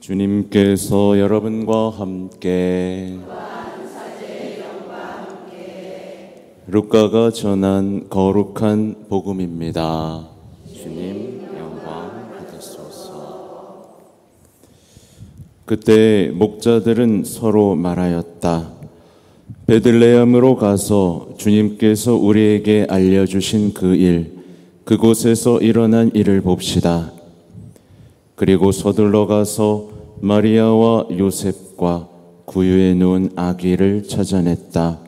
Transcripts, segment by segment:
주님께서 여러분과 함께 루카가 전한 거룩한 복음입니다. 주님 영광 받으소서. 그때 목자들은 서로 말하였다. 베들레헴으로 가서 주님께서 우리에게 알려주신 그 일, 그곳에서 일어난 일을 봅시다. 그리고 서둘러 가서 마리아와 요셉과 구유에 누운 아기를 찾아냈다.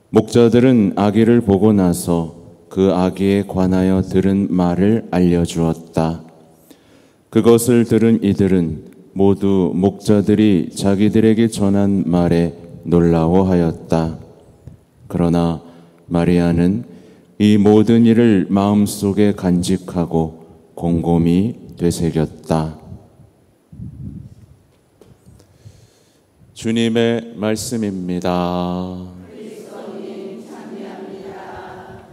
목자들은 아기를 보고 나서 그 아기에 관하여 들은 말을 알려주었다. 그것을 들은 이들은 모두 목자들이 자기들에게 전한 말에 놀라워하였다. 그러나 마리아는 이 모든 일을 마음속에 간직하고 곰곰이 되새겼다. 주님의 말씀입니다. 그리스도님 찬미합니다.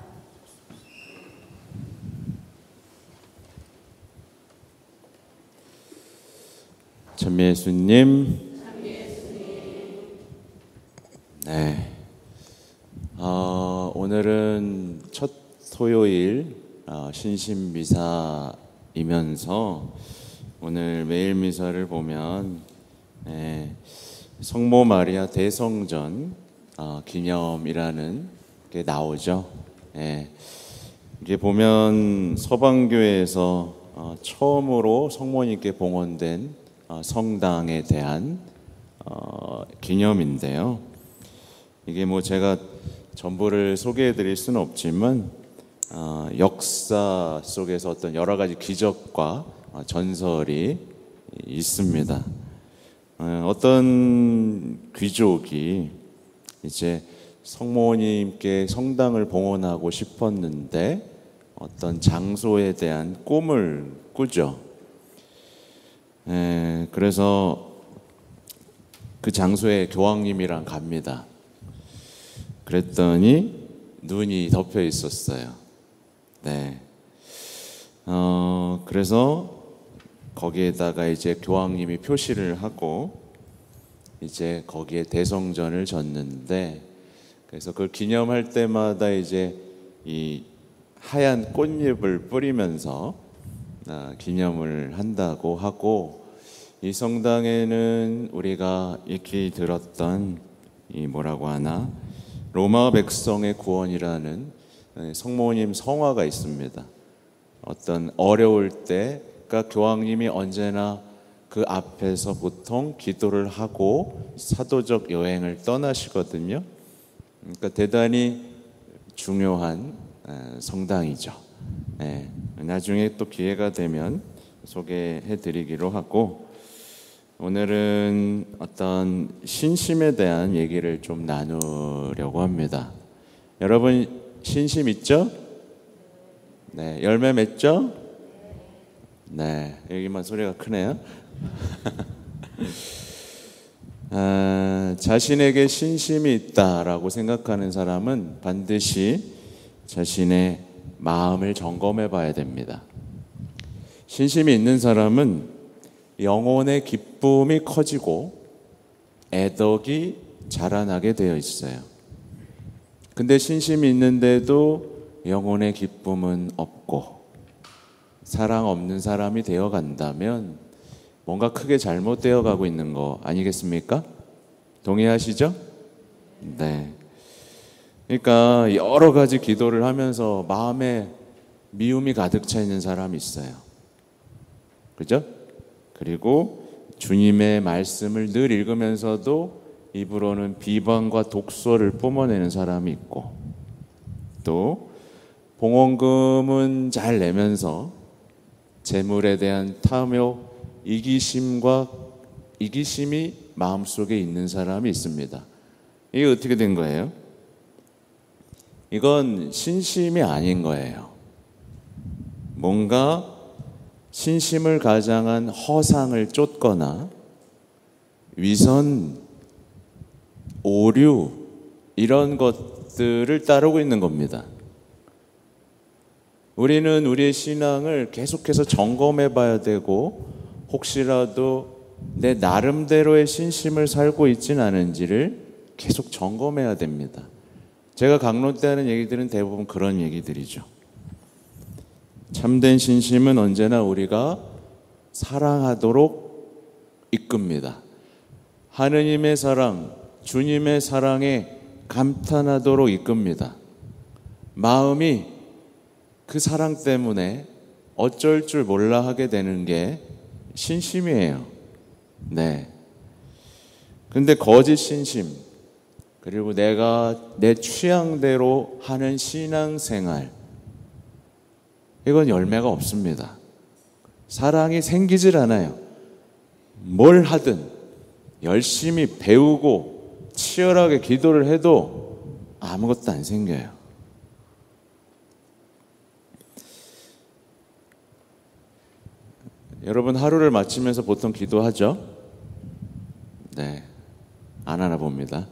찬미예수님. 네. 오늘은 첫 토요일 신심미사이면서 오늘 매일 미사를 보면 성모 마리아 대성전 기념이라는 게 나오죠. 이게 보면 서방교회에서 처음으로 성모님께 봉헌된 성당에 대한 기념인데요. 이게 뭐 제가 전부를 소개해 드릴 수는 없지만 역사 속에서 어떤 여러 가지 기적과 전설이 있습니다. 어떤 귀족이 이제 성모님께 성당을 봉헌하고 싶었는데 어떤 장소에 대한 꿈을 꾸죠. 그래서 그 장소에 교황님이랑 갑니다. 그랬더니 눈이 덮여 있었어요. 네. 그래서 거기에다가 이제 교황님이 표시를 하고 이제 거기에 대성전을 졌는데, 그래서 그걸 기념할 때마다 이제 이 하얀 꽃잎을 뿌리면서 기념을 한다고 하고, 이 성당에는 우리가 익히 들었던 이 뭐라고 하나 로마 백성의 구원이라는 성모님 성화가 있습니다. 어떤 어려울 때 그러니까 교황님이 언제나 그 앞에서 보통 기도를 하고 사도적 여행을 떠나시거든요. 그러니까 대단히 중요한 성당이죠. 나중에 또 기회가 되면 소개해 드리기로 하고, 오늘은 어떤 신심에 대한 얘기를 좀 나누려고 합니다. 여러분 신심 있죠? 네, 열매 맺죠? 네, 여기만 소리가 크네요. 자신에게 신심이 있다라고 생각하는 사람은 반드시 자신의 마음을 점검해 봐야 됩니다. 신심이 있는 사람은 영혼의 기쁨이 커지고 애덕이 자라나게 되어 있어요. 근데 신심이 있는데도 영혼의 기쁨은 없고 사랑 없는 사람이 되어 간다면 뭔가 크게 잘못되어 가고 있는 거 아니겠습니까? 동의하시죠? 네. 그러니까 여러 가지 기도를 하면서 마음에 미움이 가득 차 있는 사람이 있어요. 그죠? 그리고 주님의 말씀을 늘 읽으면서도 입으로는 비방과 독소를 뿜어내는 사람이 있고, 또 봉헌금은 잘 내면서 재물에 대한 탐욕, 이기심이 마음속에 있는 사람이 있습니다. 이게 어떻게 된 거예요? 이건 신심이 아닌 거예요. 뭔가 신심을 가장한 허상을 쫓거나 위선, 오류 이런 것들을 따르고 있는 겁니다. 우리는 우리의 신앙을 계속해서 점검해 봐야 되고, 혹시라도 내 나름대로의 신심을 살고 있지는 않은지를 계속 점검해야 됩니다. 제가 강론 때 하는 얘기들은 대부분 그런 얘기들이죠. 참된 신심은 언제나 우리가 사랑하도록 이끕니다. 하느님의 사랑, 주님의 사랑에 감탄하도록 이끕니다. 마음이 그 사랑 때문에 어쩔 줄 몰라 하게 되는 게 신심이에요. 네. 근데 거짓 신심, 그리고 내가 내 취향대로 하는 신앙생활, 이건 열매가 없습니다. 사랑이 생기질 않아요. 뭘 하든 열심히 배우고 치열하게 기도를 해도 아무것도 안 생겨요. 여러분 하루를 마치면서 보통 기도하죠? 네, 안 하나 봅니다.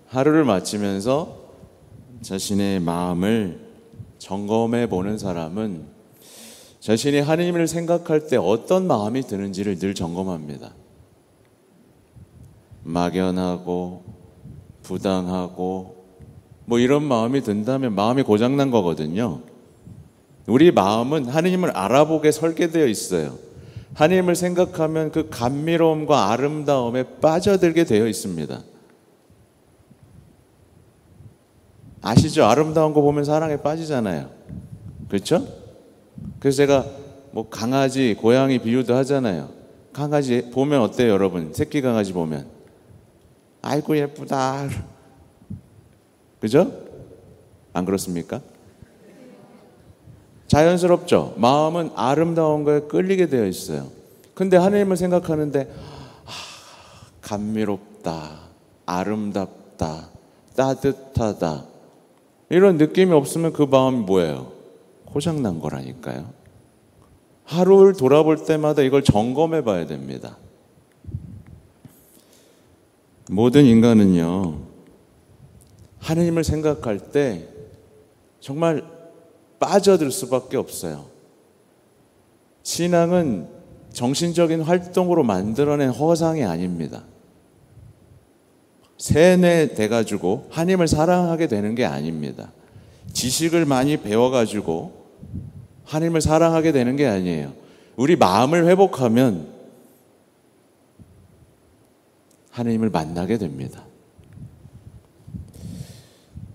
하루를 마치면서 자신의 마음을 점검해 보는 사람은 자신이 하나님을 생각할 때 어떤 마음이 드는지를 늘 점검합니다. 막연하고 부당하고 뭐 이런 마음이 든다면 마음이 고장난 거거든요. 우리 마음은 하나님을 알아보게 설계되어 있어요. 하나님을 생각하면 그 감미로움과 아름다움에 빠져들게 되어 있습니다. 아시죠? 아름다운 거 보면 사랑에 빠지잖아요. 그렇죠? 그래서 제가 뭐 강아지, 고양이 비유도 하잖아요. 강아지 보면 어때요, 여러분? 새끼 강아지 보면 아이고 예쁘다. 그죠? 안 그렇습니까? 자연스럽죠? 마음은 아름다운 거에 끌리게 되어 있어요. 근데 하나님을 생각하는데 감미롭다, 아름답다, 따뜻하다 이런 느낌이 없으면 그 마음이 뭐예요? 고장난 거라니까요. 하루를 돌아볼 때마다 이걸 점검해 봐야 됩니다. 모든 인간은요, 하나님을 생각할 때 정말 빠져들 수밖에 없어요. 신앙은 정신적인 활동으로 만들어낸 허상이 아닙니다. 세뇌돼가지고 하나님을 사랑하게 되는 게 아닙니다. 지식을 많이 배워가지고 하나님을 사랑하게 되는 게 아니에요. 우리 마음을 회복하면 하나님을 만나게 됩니다.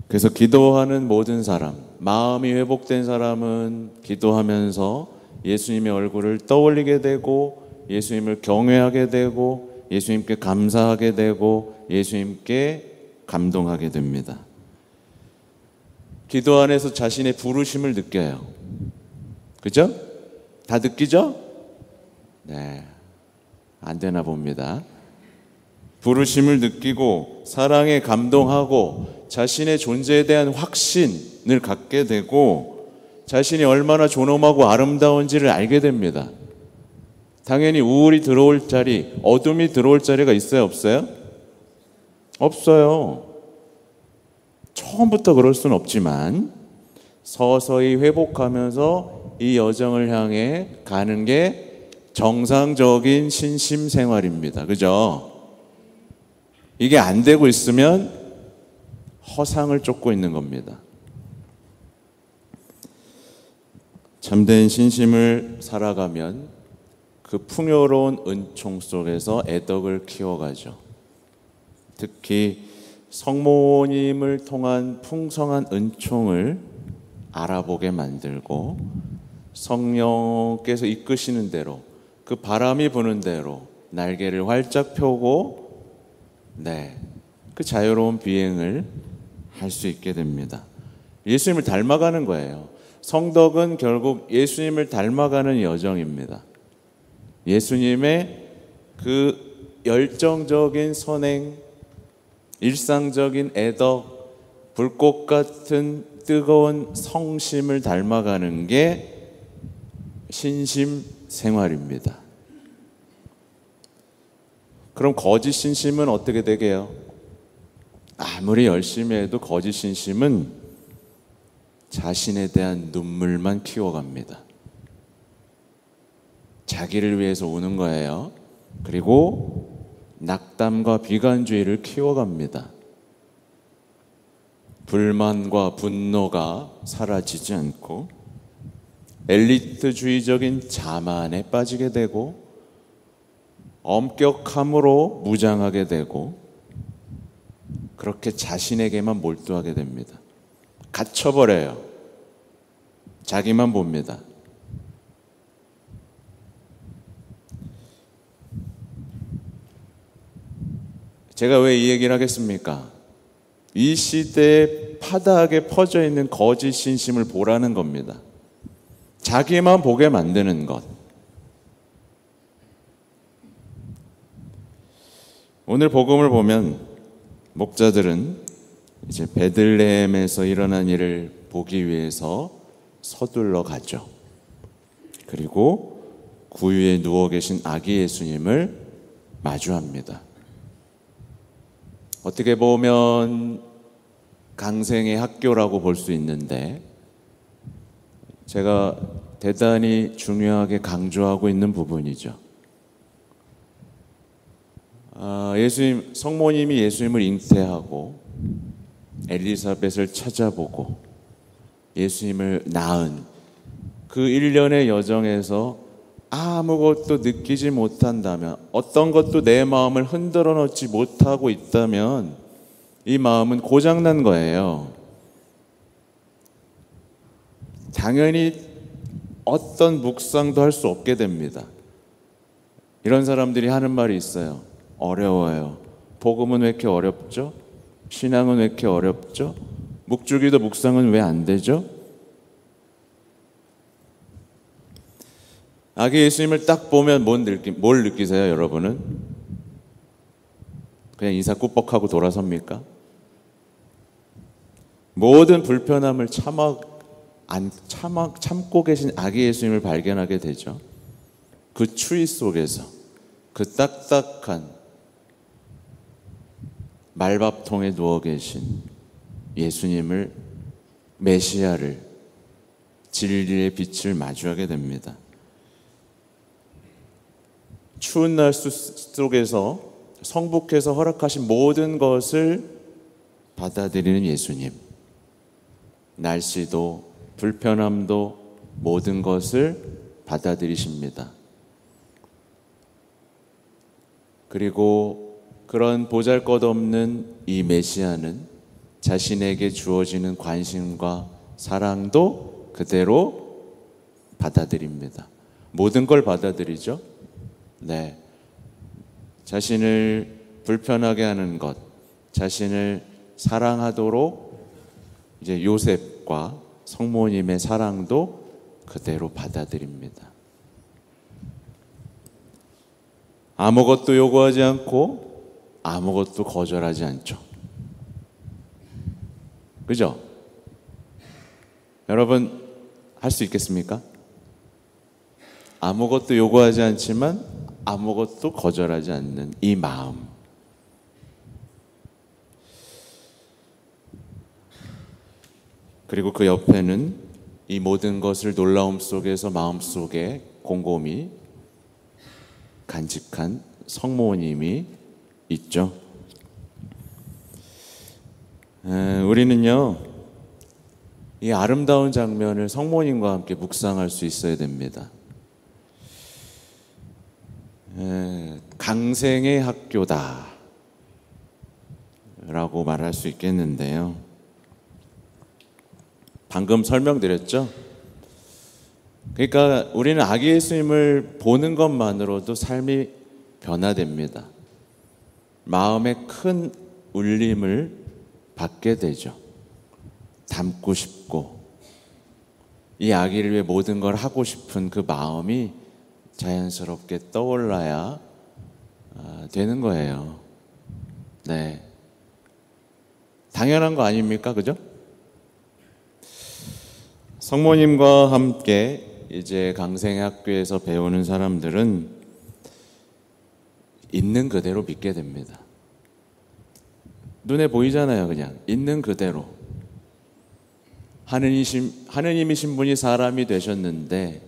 그래서 기도하는 모든 사람, 마음이 회복된 사람은 기도하면서 예수님의 얼굴을 떠올리게 되고 예수님을 경외하게 되고 예수님께 감사하게 되고 예수님께 감동하게 됩니다. 기도 안에서 자신의 부르심을 느껴요. 그죠? 다 느끼죠? 네, 안 되나 봅니다. 부르심을 느끼고 사랑에 감동하고 자신의 존재에 대한 확신을 갖게 되고 자신이 얼마나 존엄하고 아름다운지를 알게 됩니다. 당연히 우울이 들어올 자리, 어둠이 들어올 자리가 있어요, 없어요? 없어요. 처음부터 그럴 수는 없지만 서서히 회복하면서 이 여정을 향해 가는 게 정상적인 신심 생활입니다. 그죠? 이게 안 되고 있으면 허상을 쫓고 있는 겁니다. 참된 신심을 살아가면 그 풍요로운 은총 속에서 애덕을 키워가죠. 특히 성모님을 통한 풍성한 은총을 알아보게 만들고 성령께서 이끄시는 대로 그 바람이 부는 대로 날개를 활짝 펴고 그 자유로운 비행을 할 수 있게 됩니다. 예수님을 닮아가는 거예요. 성덕은 결국 예수님을 닮아가는 여정입니다. 예수님의 그 열정적인 선행, 일상적인 애덕, 불꽃 같은 뜨거운 성심을 닮아가는 게 신심 생활입니다. 그럼 거짓 신심은 어떻게 되게요? 아무리 열심히 해도 거짓 신심은 자신에 대한 눈물만 키워갑니다. 자기를 위해서 우는 거예요. 그리고 낙담과 비관주의를 키워갑니다. 불만과 분노가 사라지지 않고 엘리트주의적인 자만에 빠지게 되고 엄격함으로 무장하게 되고 그렇게 자신에게만 몰두하게 됩니다. 갇혀버려요. 자기만 봅니다. 제가 왜 이 얘기를 하겠습니까? 이 시대에 파다하게 퍼져 있는 거짓 신심을 보라는 겁니다. 자기만 보게 만드는 것. 오늘 복음을 보면 목자들은 이제 베들레헴에서 일어난 일을 보기 위해서 서둘러 가죠. 그리고 구유에 누워 계신 아기 예수님을 마주합니다. 어떻게 보면 강생의 학교라고 볼 수 있는데 제가 대단히 중요하게 강조하고 있는 부분이죠. 예수님, 성모님이 예수님을 잉태하고 엘리사벳을 찾아보고 예수님을 낳은 그 일련의 여정에서 아무것도 느끼지 못한다면, 어떤 것도 내 마음을 흔들어 놓지 못하고 있다면 이 마음은 고장난 거예요. 당연히 어떤 묵상도 할 수 없게 됩니다. 이런 사람들이 하는 말이 있어요. 어려워요. 복음은 왜 이렇게 어렵죠? 신앙은 왜 이렇게 어렵죠? 묵주기도 묵상은 왜 안 되죠? 아기 예수님을 딱 보면 뭘 느끼세요, 여러분은? 그냥 인사 꾸벅하고 돌아섭니까? 모든 불편함을 참고 계신 아기 예수님을 발견하게 되죠. 그 추위 속에서 그 딱딱한 말밥통에 누워 계신 예수님을, 메시아를, 진리의 빛을 마주하게 됩니다. 추운 날 속에서 성부께서 허락하신 모든 것을 받아들이는 예수님, 날씨도 불편함도 모든 것을 받아들이십니다. 그리고 그런 보잘것없는 이 메시아는 자신에게 주어지는 관심과 사랑도 그대로 받아들입니다. 모든 걸 받아들이죠. 네. 자신을 불편하게 하는 것, 자신을 사랑하도록 이제 요셉과 성모님의 사랑도 그대로 받아들입니다. 아무것도 요구하지 않고 아무것도 거절하지 않죠. 그죠? 여러분, 할 수 있겠습니까? 아무것도 요구하지 않지만 아무것도 거절하지 않는 이 마음. 그리고 그 옆에는 이 모든 것을 놀라움 속에서 마음속에 곰곰이 간직한 성모님이 있죠. 우리는요, 이 아름다운 장면을 성모님과 함께 묵상할 수 있어야 됩니다. 강생의 학교다 라고 말할 수 있겠는데요. 방금 설명드렸죠. 그러니까 우리는 아기 예수님을 보는 것만으로도 삶이 변화됩니다. 마음에 큰 울림을 받게 되죠. 닮고 싶고 이 아기를 위해 모든 걸 하고 싶은 그 마음이 자연스럽게 떠올라야 되는 거예요. 네, 당연한 거 아닙니까? 그죠? 성모님과 함께 이제 강생의 학교에서 배우는 사람들은 있는 그대로 믿게 됩니다. 눈에 보이잖아요. 그냥 있는 그대로. 하느님이신 분이 사람이 되셨는데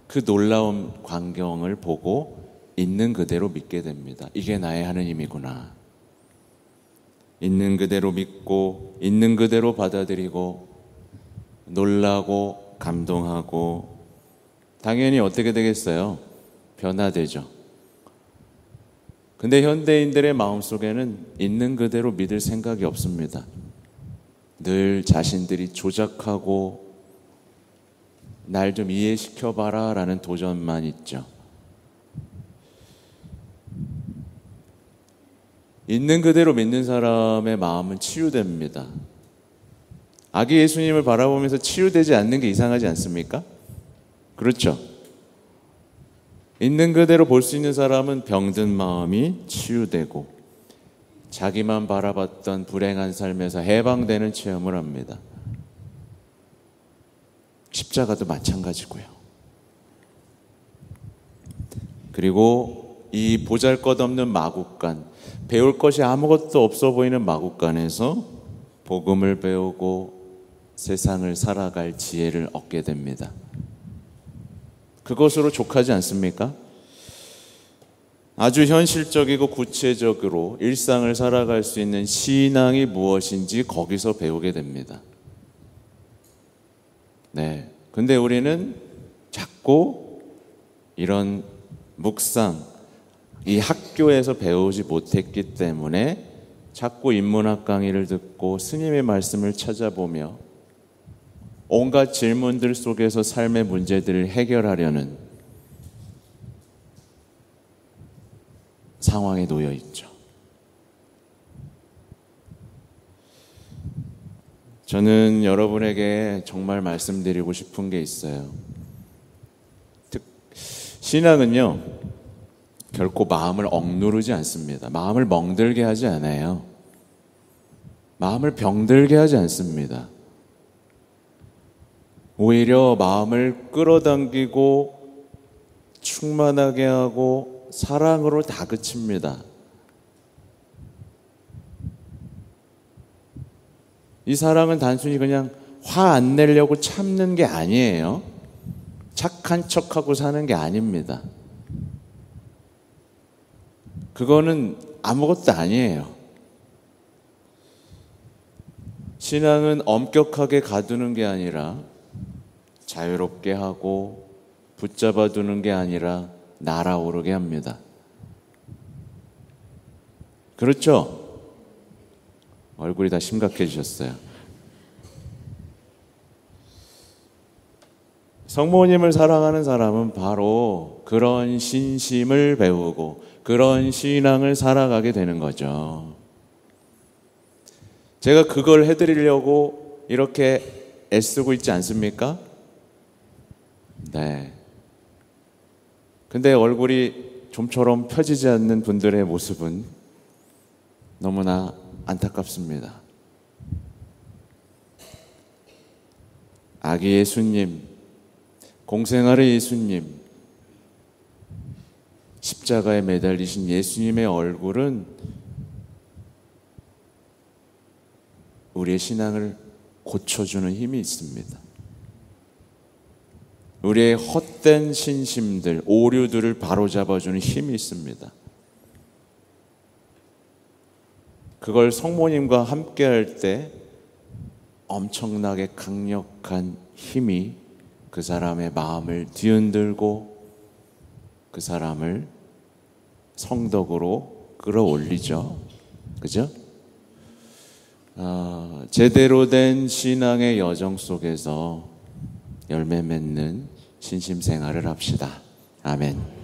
그 놀라운 광경을 보고 있는 그대로 믿게 됩니다. 이게 나의 하느님이구나. 있는 그대로 믿고 있는 그대로 받아들이고 놀라고 감동하고 당연히 어떻게 되겠어요? 변화되죠. 근데 현대인들의 마음속에는 있는 그대로 믿을 생각이 없습니다. 늘 자신들이 조작하고 날 좀 이해시켜봐라 라는 도전만 있죠. 있는 그대로 믿는 사람의 마음은 치유됩니다. 아기 예수님을 바라보면서 치유되지 않는 게 이상하지 않습니까? 그렇죠? 있는 그대로 볼 수 있는 사람은 병든 마음이 치유되고 자기만 바라봤던 불행한 삶에서 해방되는 체험을 합니다. 십자가도 마찬가지고요. 그리고 이 보잘것없는 마국간, 배울 것이 아무것도 없어 보이는 마국간에서 복음을 배우고 세상을 살아갈 지혜를 얻게 됩니다. 그것으로 족하지 않습니까? 아주 현실적이고 구체적으로 일상을 살아갈 수 있는 신앙이 무엇인지 거기서 배우게 됩니다. 네. 근데 우리는 자꾸 이런 묵상, 이 학교에서 배우지 못했기 때문에 자꾸 인문학 강의를 듣고 스님의 말씀을 찾아보며 온갖 질문들 속에서 삶의 문제들을 해결하려는 상황에 놓여 있죠. 저는 여러분에게 정말 말씀드리고 싶은 게 있어요. 신앙은요, 결코 마음을 억누르지 않습니다. 마음을 멍들게 하지 않아요. 마음을 병들게 하지 않습니다. 오히려 마음을 끌어당기고 충만하게 하고 사랑으로 다그칩니다. 이 사랑은 단순히 그냥 화 안 내려고 참는 게 아니에요. 착한 척하고 사는 게 아닙니다. 그거는 아무것도 아니에요. 신앙은 엄격하게 가두는 게 아니라 자유롭게 하고 붙잡아 두는 게 아니라 날아오르게 합니다. 그렇죠? 얼굴이 다 심각해지셨어요. 성모님을 사랑하는 사람은 바로 그런 신심을 배우고 그런 신앙을 살아가게 되는 거죠. 제가 그걸 해드리려고 이렇게 애쓰고 있지 않습니까? 네. 근데 얼굴이 좀처럼 펴지지 않는 분들의 모습은 너무나 안타깝습니다. 아기 예수님, 공생아의 예수님, 십자가에 매달리신 예수님의 얼굴은 우리의 신앙을 고쳐주는 힘이 있습니다. 우리의 헛된 신심들, 오류들을 바로잡아주는 힘이 있습니다. 그걸 성모님과 함께 할 때 엄청나게 강력한 힘이 그 사람의 마음을 뒤흔들고 그 사람을 성덕으로 끌어올리죠. 그죠? 제대로 된 신앙의 여정 속에서 열매 맺는 신심 생활을 합시다. 아멘.